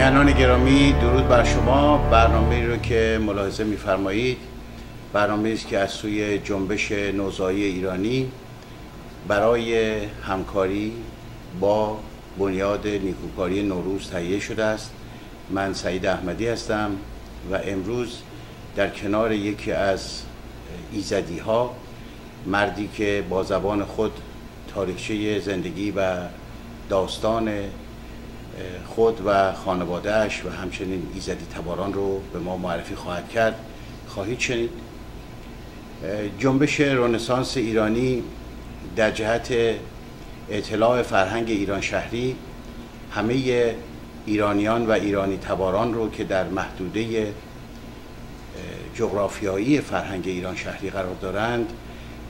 میهنان گرامی، درود بر شما. برنامه‌ای رو که ملاحظه می‌فرمایید برنامه‌ای است که از سوی جنبش نوزایی ایرانی برای همکاری با بنیاد نیکوکاری نوروز تهیه شده است. من سعید احمدی هستم و امروز در کنار یکی از ایزدی‌ها، مردی که با زبان خود تاریخچه زندگی و داستان خود و خانواده‌اش و همچنین ایزدی تباران رو به ما معرفی خواهد کرد، خواهید شنید. جنبش رنسانس ایرانی در جهت اطلاع فرهنگ ایران شهری همه ایرانیان و ایرانی تباران رو که در محدوده جغرافیایی فرهنگ ایران شهری قرار دارند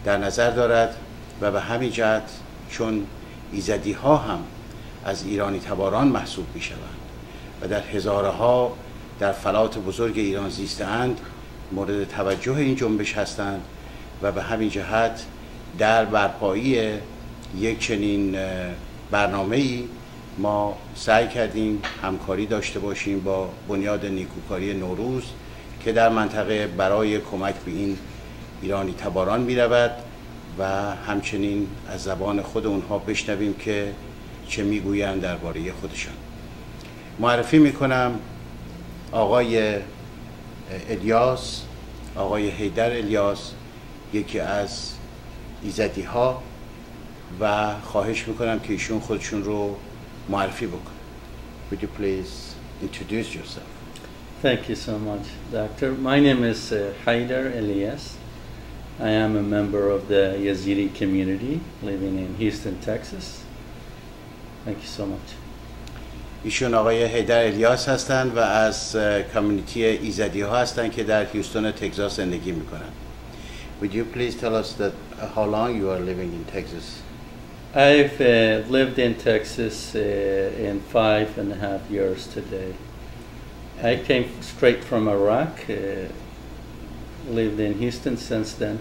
در نظر دارد و به همین جهت چون ایزدی ها هم از ایرانی تباران محسوب می شوند و در هزارها در فلات بزرگ ایران زیستند، مورد توجه این جنبش هستند و به همین جهت در برپایی یک چنین برنامه‌ای ما سعی کردیم همکاری داشته باشیم با بنیاد نیکوکاری نوروز که در منطقه برای کمک به این ایرانی تباران می رود و همچنین از زبان خود اونها بشنویم که چه میگویند درباره خودشان. معرفی میکنم آقای الیاس، آقای حیدر الیاس، یکی از ایزدی ها، و خواهش میکنم که ایشون خودشون رو معرفی بکنن. Would you please introduce yourself? Thank you so much, Doctor. My name is Haider Elias. I am a member of the Yazidi community living in Houston, Texas. Thank you so much. ایشون آقای حیدر الیاس هستند و از کامیونیتی ایزدی ها هستند که در هیوستون تگزاس زندگی میکنند. Would you please tell us that how long you are living in Texas? I've lived in Texas in 5.5 years today. I came straight from Iraq, lived in Houston since then.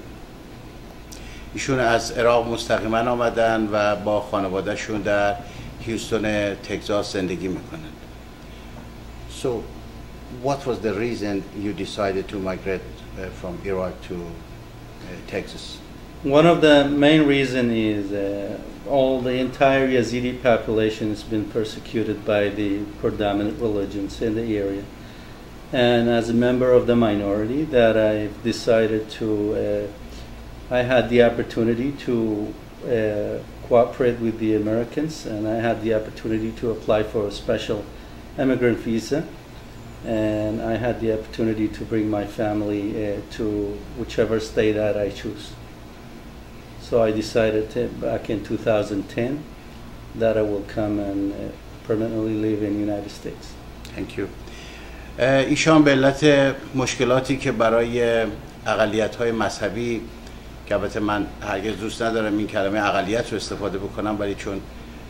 ایشون از عراق مستقیما آمدن و با خانوادهشون در هیوستون تگزاس زندگی میکنند. So what was the reason you decided to migrate from Iraq to Texas? One of the main reasons is all the entire Yazidi population has been persecuted by the predominant religions in the area. And as a member of the minority, that I've decided to, I had the opportunity to cooperate with the Americans, and I had the opportunity to apply for a special immigrant visa, and I had the opportunity to bring my family to whichever state that I choose. So I decided back in 2010 that I will come and permanently live in the United States. Thank you. ایشان به علت مشکلاتی که برای اقلیت‌های مذهبی، که البته من هرگز دوست ندارم این کلمه اقلیت رو استفاده بکنم ولی چون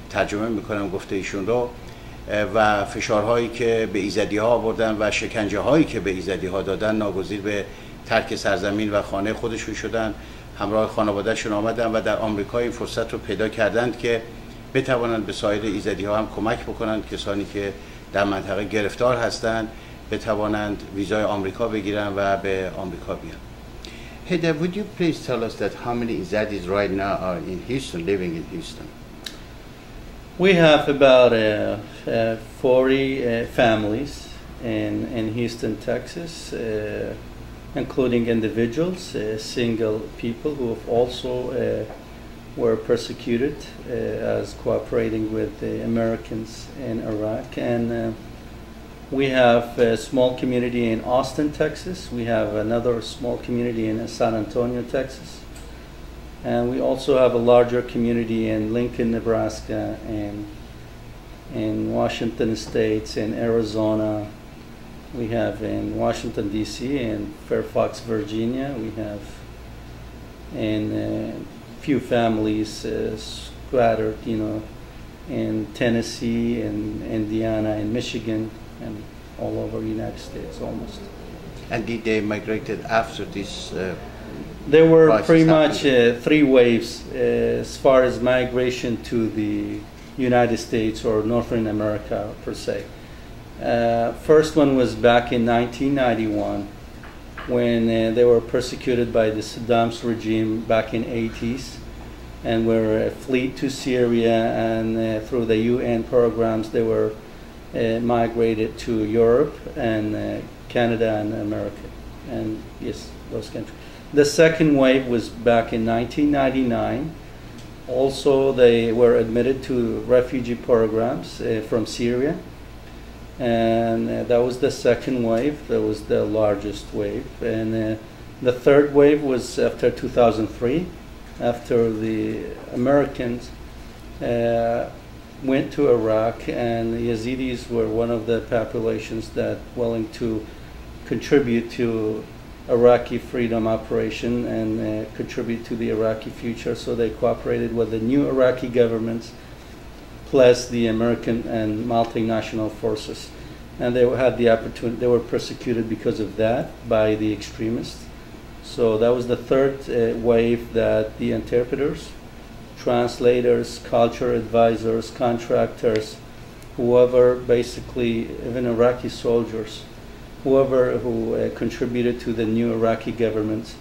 ترجمه میکنم گفته ایشون رو، و فشارهایی که به ایزدی ها آوردن و شکنجه هایی که به ایزدی ها دادن، ناگزیر به ترک سرزمین و خانه خودشون شدن. همراه خانوادهشون آمدن و در آمریکا این فرصت رو پیدا کردند که بتوانند به سایر ایزدی ها هم کمک بکنند. کسانی که در منطقه گرفتار هستند بتوانند ویزای آمریکا بگیرن و به آمریکا بیان. Haider, would you please tell us that how many Yazidis right now are in Houston, living in Houston? We have about 40 families in Houston, Texas, including individuals, single people who have also were persecuted as cooperating with the Americans in Iraq. And we have a small community in Austin, Texas. We have another small community in San Antonio, Texas. And we also have a larger community in Lincoln, Nebraska, and in Washington State, in Arizona. We have in Washington, D.C., and Fairfax, Virginia. We have in few families scattered, in Tennessee, in Indiana, in Michigan, and all over the United States almost. And did they migrated after this? There were pretty much 3 waves as far as migration to the United States or Northern America per se. First one was back in 1991 when they were persecuted by the Saddam's regime back in 80s and were fled to Syria, and through the UN programs they were migrated to Europe and Canada and America, and yes, those countries. The second wave was back in 1999. Also, they were admitted to refugee programs from Syria, and that was the second wave. That was the largest wave. And the third wave was after 2003, after the Americans went to Iraq, and the Yazidis were one of the populations that willing to contribute to Iraqi freedom operation and contribute to the Iraqi future. So they cooperated with the new Iraqi governments plus the American and multinational forces. And they had the opportunity, they were persecuted because of that by the extremists. So that was the third wave that the interpreters, translators, culture advisors, contractors, whoever, basically even Iraqi soldiers, whoever who contributed to the new Iraqi government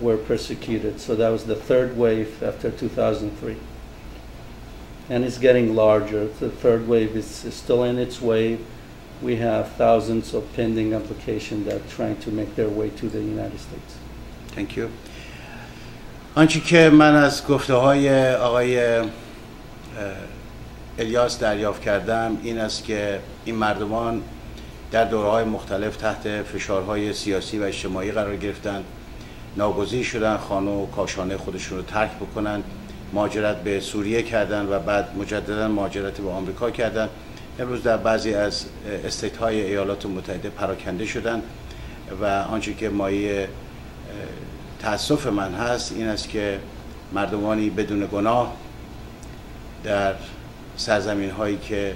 were persecuted. So that was the third wave after 2003. And it's getting larger. The third wave is still in its wave. We have thousands of pending applications that are trying to make their way to the United States. Thank you. آنچه که من از گفته های آقای الیاس دریافت کردم این است که این مردمان در دوره‌های مختلف تحت فشارهای سیاسی و اجتماعی قرار گرفتند، ناگزیر شدن خانه و کاشانه خودشون رو ترک بکنن، مهاجرت به سوریه کردن و بعد مجددا مهاجرت به آمریکا کردن. امروز در بعضی از استیت‌های ایالات متحده پراکنده شدن و آنچه که مایه تأسف من هست این است که مردمانی بدون گناه در سرزمین‌هایی که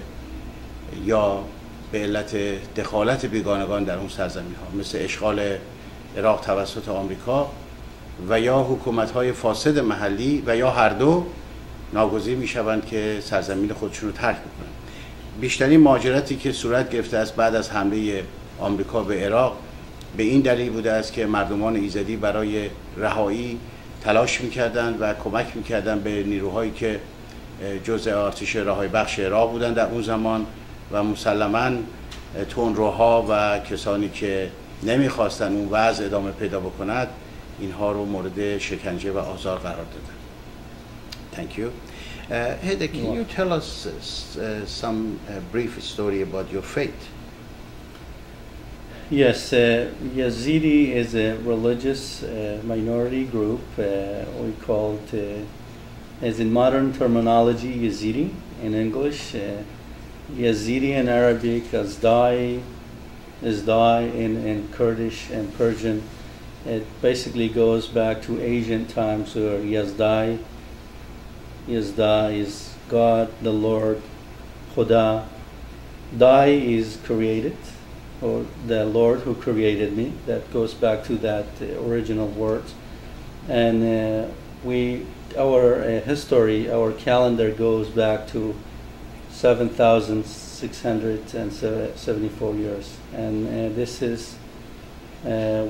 یا به علت دخالت بیگانگان در اون سرزمین‌ها مثل اشغال عراق توسط آمریکا و یا حکومت‌های فاسد محلی و یا هر دو ناگزیر می‌شوند که سرزمین خودشون رو ترک بکنند. بیشترین مهاجرتی که صورت گرفته است بعد از حمله آمریکا به عراق به این دلیل بوده است که مردمان ایزدی برای رهایی تلاش می‌کردند و کمک می‌کردند به نیروهایی که جزء ارتش رهایی بخش عراق بودند در اون زمان و مسلماً تندروها و کسانی که نمی‌خواستند اون وضع ادامه پیدا بکند اینها رو مورد شکنجه و آزار قرار دادند. Thank you. Haider, can you tell us some brief story about your faith? Yes, Yazidi is a religious minority group. We call it, as in modern terminology, Yazidi in English. Yazidi in Arabic, Azdai in Kurdish and Persian. It basically goes back to ancient times where Yazda is God, the Lord, Khuda. Dai is created, or the Lord who created me. That goes back to that original word. And our history, our calendar goes back to 7,674 years. And this is,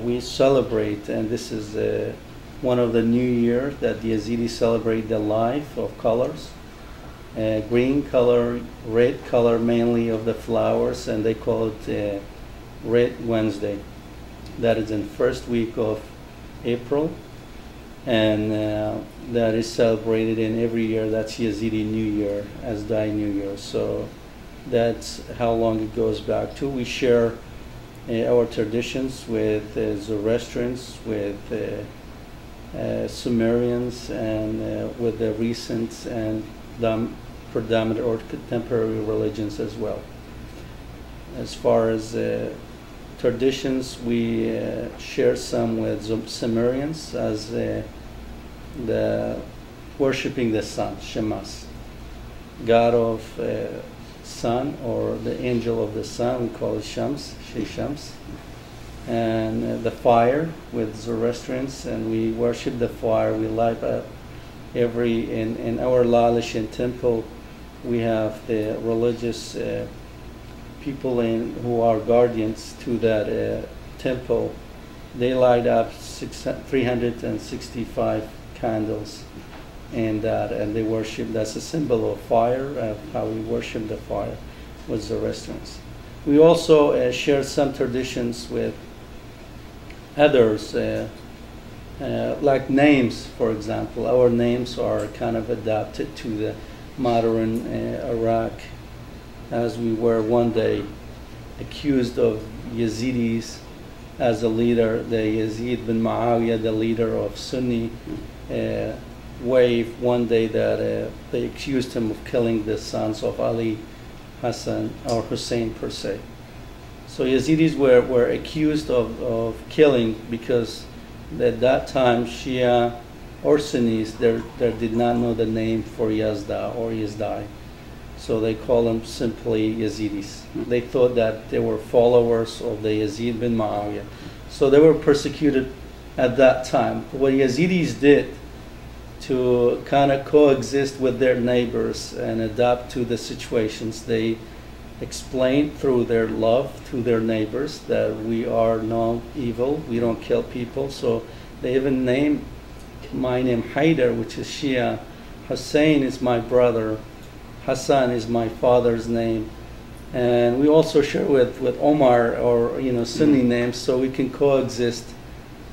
we celebrate, and this is one of the new years that the Yazidis celebrate the life of colors. Green color, red color mainly of the flowers, and they call it Red Wednesday. That is in first week of April, and that is celebrated in every year. That's Yazidi New Year, Azdai New Year. So that's how long it goes back to. We share our traditions with Zoroastrians, with Sumerians, and with the recent and predominant or contemporary religions as well. As far as traditions, we share some with Sumerians as the worshiping the sun, Shemas, god of sun, or the angel of the sun. We call it Shams, Shams. And the fire with Zoroastrians, and we worship the fire. We light up in our Lalishan temple. We have the religious people who are guardians to that temple, they light up 365 candles, and they worship. That's a symbol of fire, how we worship the fire with the restaurants. We also share some traditions with others, like names, for example. Our names are kind of adapted to the modern Iraq, as we were one day accused of Yazidis as a leader, the Yazid bin Muawiyah, the leader of Sunni wave, one day that they accused him of killing the sons of Ali, Hassan, or Hussein per se. So Yazidis were accused of killing because at that time Shia or Sunnis they did not know the name for Yazda or Yazdai. So they call them simply Yazidis. They thought that they were followers of the Yazid bin Muawiyah. So they were persecuted at that time. What Yazidis did to kind of coexist with their neighbors and adapt to the situations, they explained through their love to their neighbors that we are no evil, we don't kill people. So they even named my name Haider, which is Shia. Hussein is my brother. Hassan is my father's name. And we also share with Omar, or Sunni names, so we can coexist.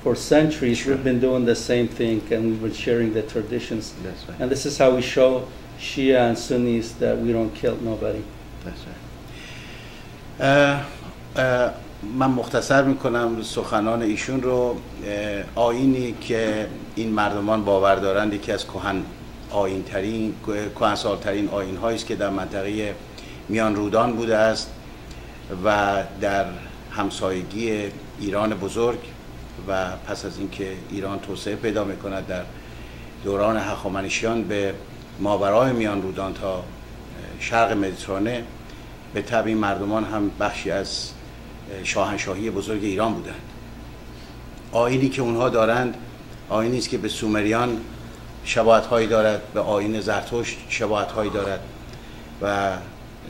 For centuries, we've been doing the same thing, and we've been sharing the traditions. That's right. And this is how we show Shia and Sunnis that we don't kill nobody. That's right. من مختصر میکنم سخنان ایشون رو. آیینی که این مردمان باور دارند یکی از کهنسالترین آیین هایی است که در منطقه میان رودان بوده است و در همسایگی ایران بزرگ و پس از اینکه ایران توسعه پیدا میکند در دوران هخامنشیان به ماورای میان رودان تا شرق مدیترانه، به طبع این مردمان هم بخشی از شاهنشاهی بزرگ ایران بودند. آیینی که اونها دارند آیینی است که به سومریان شباهت‌هایی دارد، به آیین زرتشت شباهت‌هایی دارد و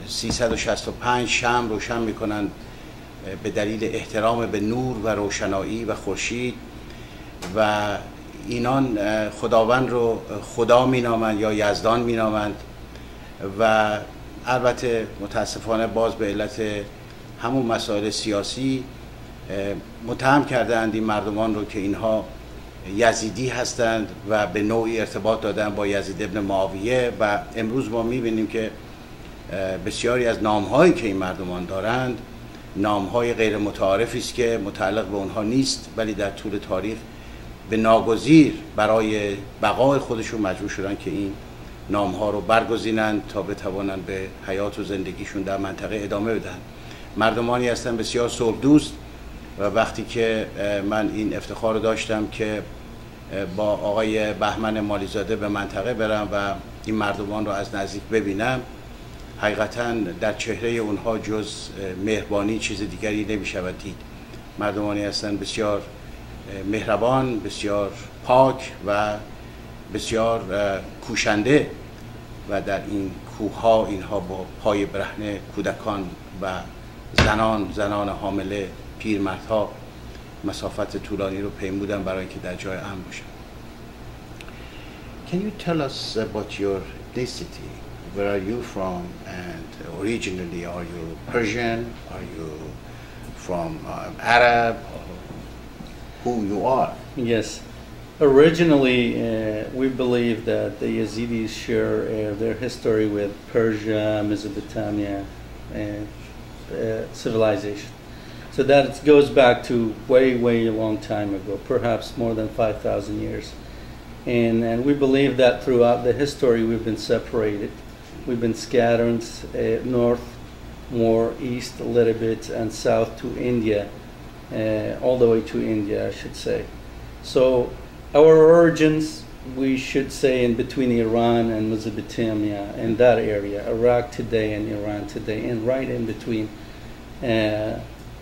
365 شمع روشن می‌کنند به دلیل احترام به نور و روشنایی و خورشید، و اینان خداوند رو خدا مینامند یا یزدان مینامند. و البته متاسفانه باز به علت همون مسائل سیاسی متهم کردند این مردمان رو که اینها یزیدی هستند و به نوعی ارتباط دادن با یزید ابن معاویه. و امروز ما میبینیم که بسیاری از نامهایی که این مردمان دارند نامهای غیر متعارفی است که متعلق به اونها نیست، ولی در طول تاریخ به ناگزیر برای بقای خودشون مجبور شدن که این نامها رو برگزینند تا بتوانند به حیات و زندگیشون در منطقه ادامه بدن. مردمانی هستن بسیار صلح دوست، و وقتی که من این افتخار رو داشتم که با آقای بهمن مالیزاده به منطقه برم و این مردمان رو از نزدیک ببینم، حقیقتاً در چهره اونها جز مهربانی چیز دیگری نمی‌شود دید. مردمانی هستند بسیار مهربان، بسیار پاک و بسیار کوشنده، و در این کوه‌ها اینها با پای برهنه کودکان و زنان حامله، پیرمردها مسافت طولانی رو پیمودن برای اینکه در جای امن باشن. Can you tell us about your ethnicity? Where are you from? And originally, are you Persian? Are you from Arab? Who you are? Yes. Originally, we believe that the Yazidis share their history with Persia, Mesopotamia, and civilization. So that it goes back to way a long time ago, perhaps more than 5,000 years. And we believe that throughout the history we've been separated. We've been scattered north, more east a little bit, and south to India, all the way to India, I should say. So our origins, we should say, in between Iran and Mesopotamia, in that area, Iraq today and Iran today, and right in between.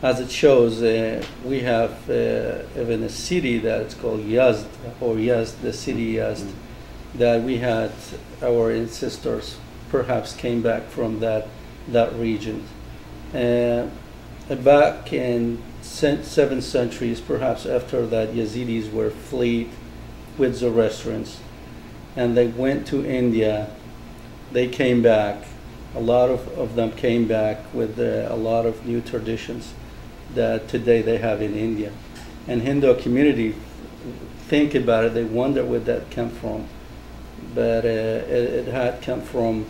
As it shows, we have even a city that it's called Yazd, or Yazd, the city Yazd, that we had our ancestors perhaps came back from that region. back in 7th centuries, perhaps after that, Yazidis were fleet with Zoroastrians, and they went to India. They came back. A lot of them came back with a lot of new traditions that today they have in India. And Hindu community think about it, they wonder where that came from. But it had come from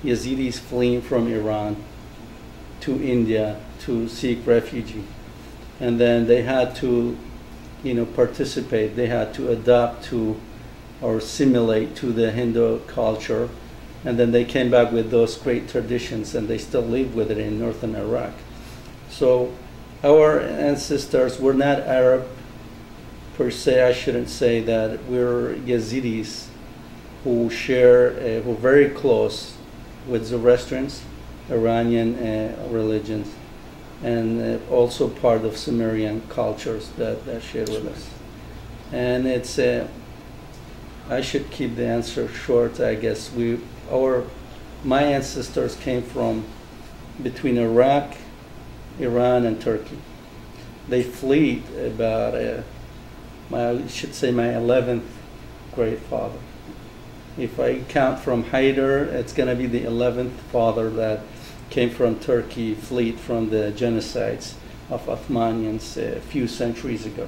Yazidis fleeing from Iran to India to seek refuge. And then they had to, participate. They had to adapt to or assimilate to the Hindu culture. And then they came back with those great traditions, and they still live with it in northern Iraq. So our ancestors were not Arab per se. I shouldn't say that. We're Yazidis who share, who are very close with Zoroastrians, Iranian religions, and also part of Sumerian cultures that share with us. And it's, I should keep the answer short, I guess. My ancestors came from between Iraq, Iran, and Turkey. They fled about, I should say, my 11th great father. If I count from Haider, it's going to be the 11th father that came from Turkey, fled from the genocides of Ottomans a few centuries ago.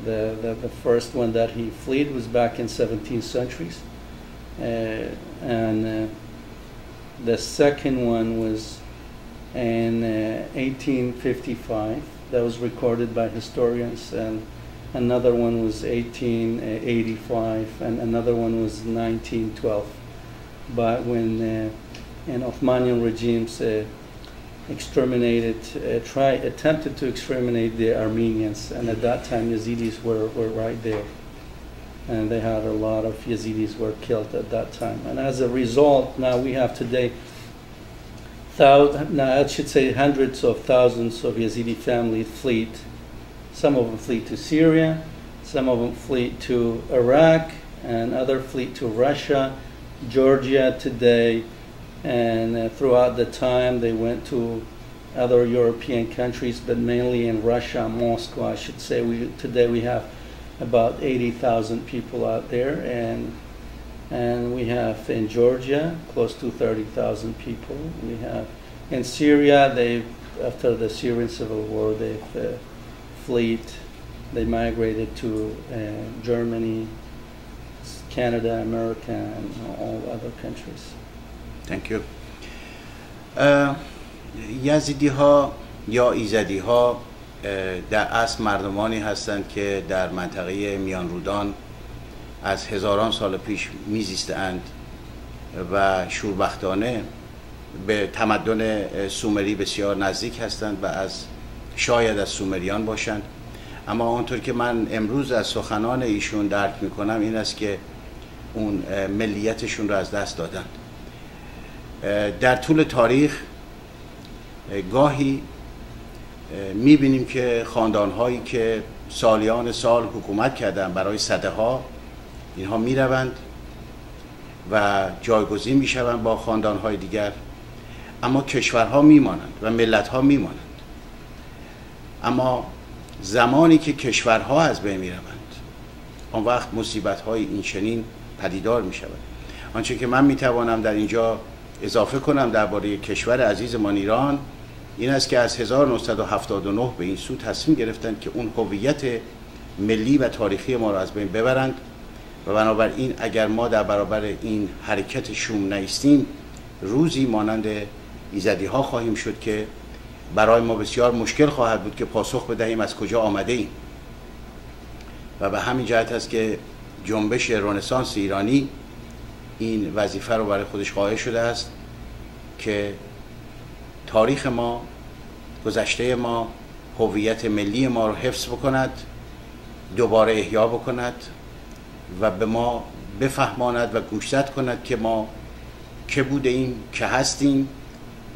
The first one that he fled was back in 17th centuries. And the second one was in 1855. That was recorded by historians. And another one was 1885, and another one was 1912. But when Ottoman regimes attempted to exterminate the Armenians, and at that time Yazidis were right there. And they had a lot of Yazidis were killed at that time. And as a result, now we have today, I should say hundreds of thousands of Yazidi families fled. Some of them fled to Syria, some of them fled to Iraq, and other fled to Russia, Georgia today, and throughout the time they went to other European countries, but mainly in Russia, Moscow, I should say. Today we have about 80,000 people out there, and we have in Georgia close to 30,000 people. We have in Syria, after the Syrian civil war, they've fled. They migrated to Germany, Canada, America, and all other countries. Thank you. یزیدی ها یا ایزدی ها در اصل مردمانی هستند که در منطقه میان رودان از هزاران سال پیش میزیستند و شوربختانه به تمدن سومری بسیار نزدیک هستند و شاید از سومریان باشند. اما اونطور که من امروز از سخنان ایشون درک میکنم این است که اون ملیتشون رو از دست دادند. در طول تاریخ گاهی میبینیم که خاندانهایی که سالیان سال حکومت کردن برای سده ها، اینها میروند و جایگزین میشوند با خاندانهای دیگر، اما کشورها میمانند و ملتها میمانند. اما زمانی که کشورها از بین میروند، آن وقت مصیبت‌های این چنین پدیدار میشود. آنچه که من میتوانم در اینجا اضافه کنم درباره کشور عزیزمان ایران این است که از 1979 به این سو تصمیم گرفتند که اون هویت ملی و تاریخی ما را از بین ببرند و بنابراین اگر ما در برابر این حرکت شوم نایستیم، روزی مانند ایزدی ها خواهیم شد که برای ما بسیار مشکل خواهد بود که پاسخ بدهیم از کجا آمده ایم. و به همین جهت است که جنبش رنسانس ایرانی این وظیفه رو برای خودش قائل شده است که تاریخ ما، گذشته ما، هویت ملی ما رو حفظ بکند، دوباره احیا بکند و به ما بفهماند و گوشزد کند که ما که بوده ایم، که هستیم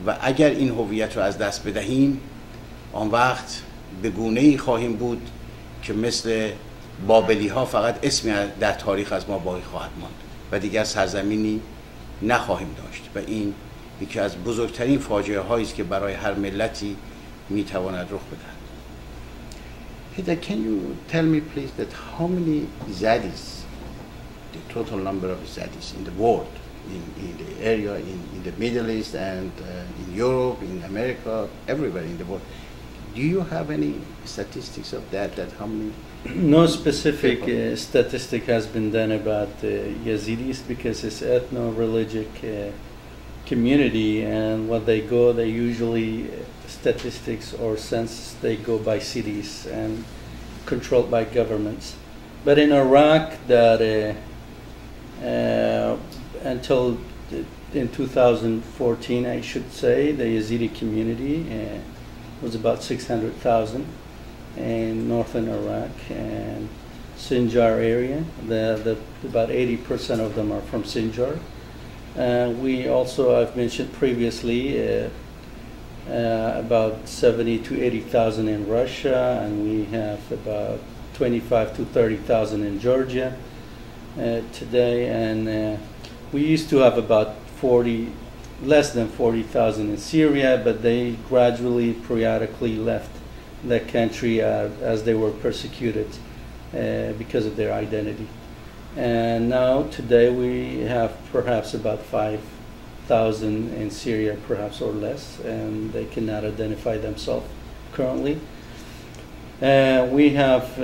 و اگر این هویت رو از دست بدهیم آن وقت به گونه‌ای خواهیم بود که مثل بابلی ها فقط اسمی در تاریخ از ما باقی خواهد ماند و دیگر سرزمینی نخواهیم داشت و این یکی از بزرگترین فاجعه هایی است که برای هر ملتی میتواند رخ بدهد. Haider, can you tell me please that how many Yazidis, the total number of Yazidis in the world, in the area, in the Middle East and in Europe, in America, everywhere in the world, do you have any statistics of that how many? No specific statistic has been done about Yazidis because it's ethno-religious community, and when they go, they usually statistics or census, they go by cities and controlled by governments. But in Iraq, that until in 2014, I should say, the Yazidi community was about 600,000 in northern Iraq and Sinjar area. About 80% of them are from Sinjar. We also, I've mentioned previously, about 70 to 80,000 in Russia, and we have about 25 to 30,000 in Georgia today. And we used to have about less than 40,000 in Syria, but they gradually, periodically left the country as they were persecuted because of their identity. And now, today, we have perhaps about 5,000 in Syria, perhaps or less, and they cannot identify themselves currently. We have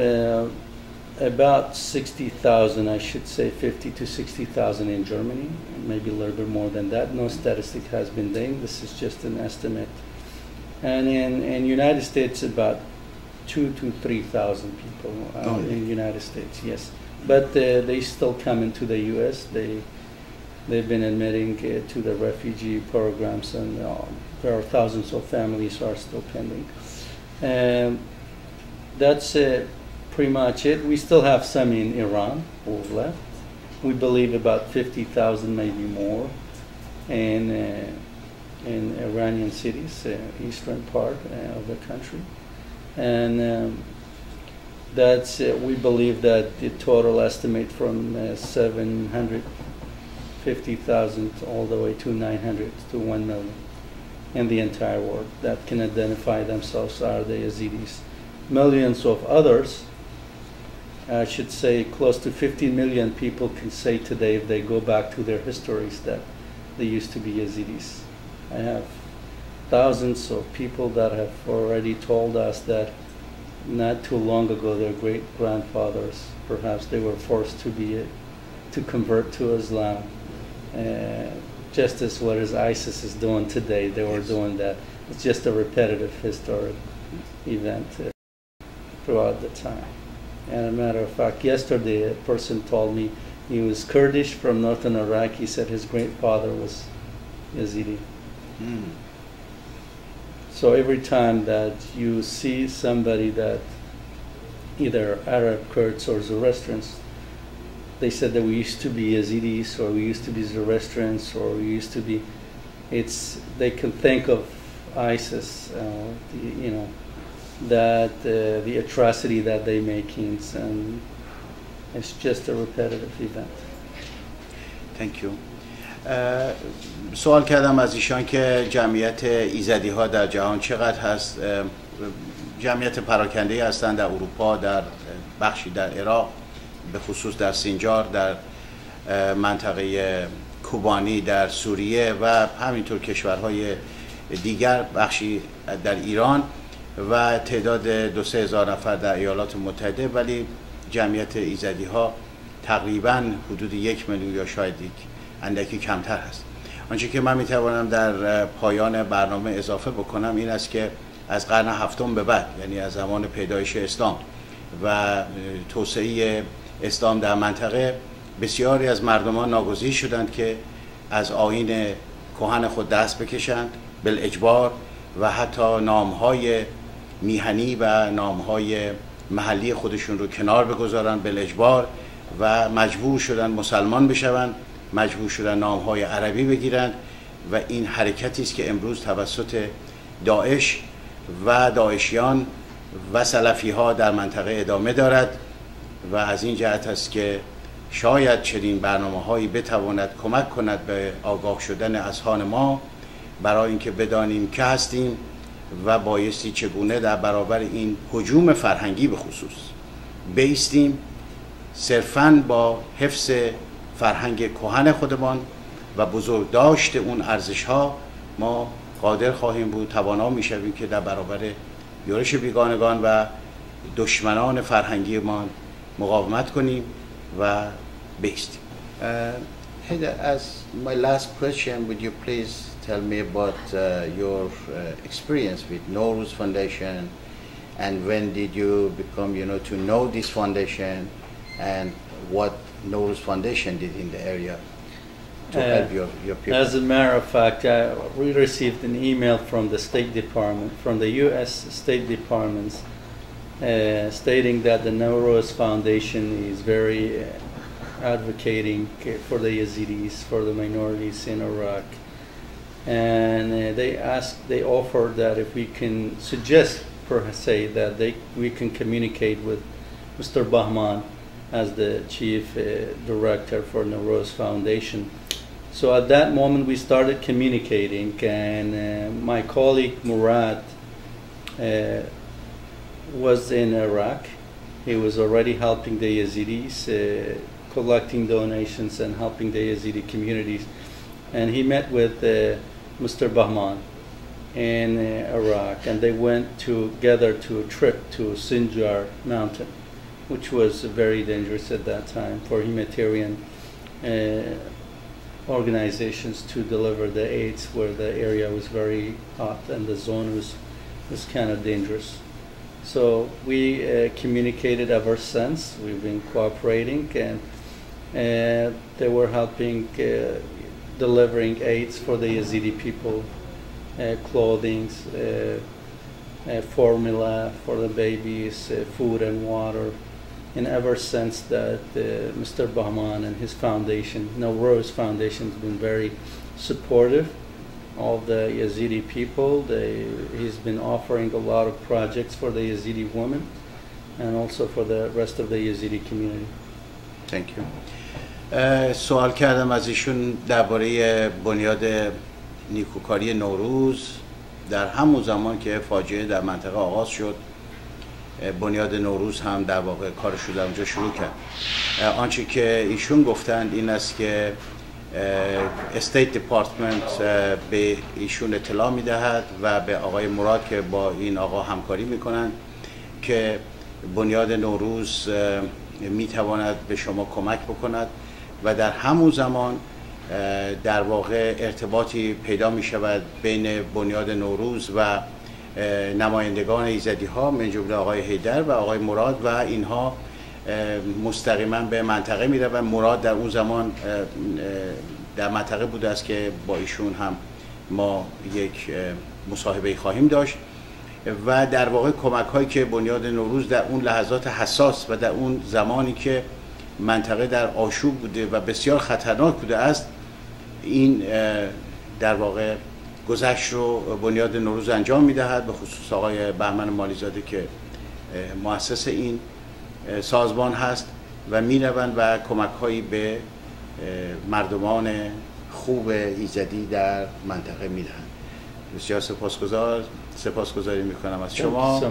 about 60,000, I should say 50 to 60,000 in Germany, maybe a little bit more than that. No statistic has been done. This is just an estimate. And in United States, about 2,000 to 3,000 people in the United States, yes. But they still come into the U.S. They've been admitting to the refugee programs, and there are thousands of families who are still pending. That's pretty much it. We still have some in Iran who have left. We believe about 50,000, maybe more, in Iranian cities, eastern part of the country. And we believe that the total estimate from 750,000 all the way to 900 to 1 million in the entire world that can identify themselves are the Yazidis. Millions of others, I should say close to 15 million people can say today, if they go back to their histories, that they used to be Yazidis. I have thousands of people that have already told us that not too long ago their great-grandfathers, perhaps they were forced to convert to Islam, just as what ISIS is doing today. They were doing that. It's just a repetitive historic event throughout the time. And as a matter of fact, yesterday a person told me he was Kurdish from northern Iraq. He said his grandfather was Yazidi. So every time that you see somebody that either Arab, Kurds, or Zoroastrians, they said that we used to be Yazidis, or we used to be Zoroastrians, or we used to be, they can think of ISIS, that the atrocity that they making, and it's just a repetitive event. Thank you. سوال کردم از ایشان که جمعیت ایزدی ها در جهان چقدر هست. جمعیت پراکنده هستند در اروپا، در بخشی در عراق، به خصوص در سینجار، در منطقه کوبانی، در سوریه و همینطور کشورهای دیگر، بخشی در ایران و تعداد 2-3 هزار نفر در ایالات متحده. ولی جمعیت ایزدی ها تقریبا حدود 1 میلیون یا شاید اندکی کمتر هست. آنچه که من میتوانم در پایان برنامه اضافه بکنم این است که از قرن هفتم به بعد، یعنی از زمان پیدایش اسلام و توسعه اسلام در منطقه، بسیاری از مردمان ناگزیر شدند که از آیین کهن خود دست بکشند بالاجبار و حتی نامهای میهنی و نامهای محلی خودشون رو کنار بگذارند بالاجبار و مجبور شدند مسلمان بشوند، مجبور شدند نامهای عربی بگیرند و این حرکتی است که امروز توسط داعش و داعشیان و سلفی ها در منطقه ادامه دارد و از این جهت است که شاید چنین برنامه هایی بتواند کمک کند به آگاه شدن اذهان ما برای اینکه بدانیم که هستیم و بایستی چگونه در برابر این هجوم فرهنگی به خصوص بایستیم، صرفاً با حفظ فرهنگ کهن خودمان و بزرگداشت اون ارزش‌ها ما قادر خواهیم بود، توانا می‌شویم که در برابر یورش بیگانگان و دشمنان فرهنگی ما مقاومت کنیم و بایستیم. Haider, as my last question, would you please tell me about your experience with Nowruz Foundation, and when did you become, to know this foundation, and what Nowruz Foundation did in the area to help your people? As a matter of fact, we received an email from the State Department, from the U.S. State Department, stating that the Nowruz Foundation is very advocating for the Yazidis, for the minorities in Iraq. And they offered that if we can suggest, per se, that we can communicate with Mr. Bahman as the chief director for Nowruz Foundation. So at that moment we started communicating, and my colleague Murad was in Iraq. He was already helping the Yazidis, collecting donations and helping the Yazidi communities. And he met with Mr. Bahman in Iraq, and they went together to a trip to Sinjar Mountain, which was very dangerous at that time for humanitarian organizations to deliver the aids, where the area was very hot and the zone was kind of dangerous. So we communicated ever since. We've been cooperating, and they were helping delivering aids for the Yazidi people, clothing, formula for the babies, food and water. And ever since that, Mr. Bahman and his foundation, Nowruz Foundation, has been very supportive of the Yazidi people. He's been offering a lot of projects for the Yazidi women and also for the rest of the Yazidi community. Thank you. سوال کردم از ایشون درباره بنیاد نیکوکاری نوروز. در همون زمان که فاجعه در منطقه آغاز شد، بنیاد نوروز هم در واقع کارش رو در اونجا شروع کرد. آنچه که ایشون گفتند این است که استیت دیپارتمنت به ایشون اطلاع میدهد و به آقای مراد که با این آقا همکاری میکنند که بنیاد نوروز میتواند به شما کمک بکند و در همون زمان در واقع ارتباطی پیدا می شود بین بنیاد نوروز و نمایندگان ایزدی ها من جمله آقای حیدر و آقای مراد و اینها مستقیما به منطقه می روند. مراد در اون زمان در منطقه بوده است که با ایشون هم ما یک مصاحبه خواهیم داشت و در واقع کمک هایی که بنیاد نوروز در اون لحظات حساس و در اون زمانی که منطقه در آشوب بوده و بسیار خطرناک بوده است، این در واقع گذشت رو بنیاد نوروز انجام میدهد، به خصوص آقای بهمن مالیزاده که مؤسس این سازمان هست و میروند و کمک هایی به مردمان خوب ایزدی در منطقه میدهند. بسیار سپاسگزاری میکنم از شما.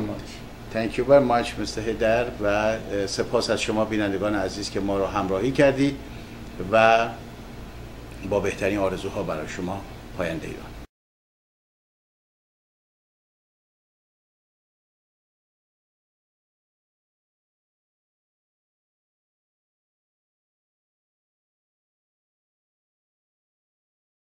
Thank you very much Mr. Haider و سپاس از شما بینندگان عزیز که ما رو همراهی کردید و با بهترین آرزوها برای شما پاینده ایران.